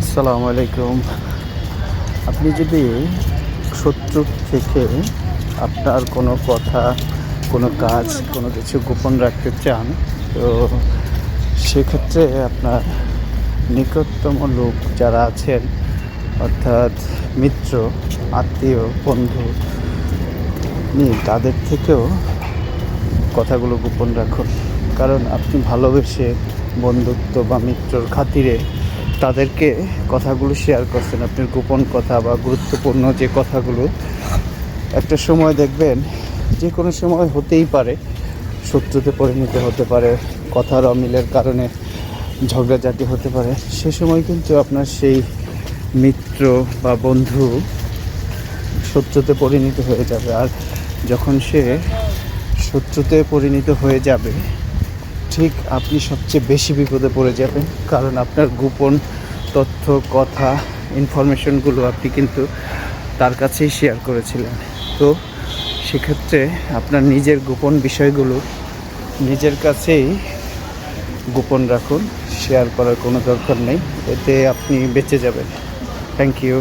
আসসালামু আলাইকুম। আপনি যদি শত্রু থেকে আপনার কোনো কথা, কোনো কাজ, কোনো কিছু গোপন রাখতে চান, তো সেক্ষেত্রে আপনার নিকটতম লোক যারা আছেন, অর্থাৎ মিত্র, আত্মীয়, বন্ধু, তাদের থেকেও কথাগুলো গোপন রাখুন। কারণ আপনি ভালোবেসে বন্ধুত্ব বা মিত্রর খাতিরে তাদেরকে কথাগুলো শেয়ার করছেন, আপনার গোপন কথা বা গুরুত্বপূর্ণ যে কথাগুলো। একটা সময় দেখবেন, যে কোনো সময় হতেই পারে শত্রুতে পরিণত হতে পারে, কথার অমিলের কারণে ঝগড়াঝাটি হতে পারে। সে সময় কিন্তু আপনার সেই মিত্র বা বন্ধু শত্রুতে পরিণত হয়ে যাবে। আর যখন সে শত্রুতে পরিণত হয়ে যাবে, ঠিক আপনি সবচেয়ে বেশি বিপদে পড়ে যাবেন। কারণ আপনার গোপন তথ্য, কথা, ইনফরমেশনগুলো আপনি কিন্তু তার কাছেই শেয়ার করেছিলেন। তো সেক্ষেত্রে আপনার নিজের গোপন বিষয়গুলো নিজের কাছেই গোপন রাখুন, শেয়ার করার কোনো দরকার নেই। এতে আপনি বেঁচে যাবেন। Thank you.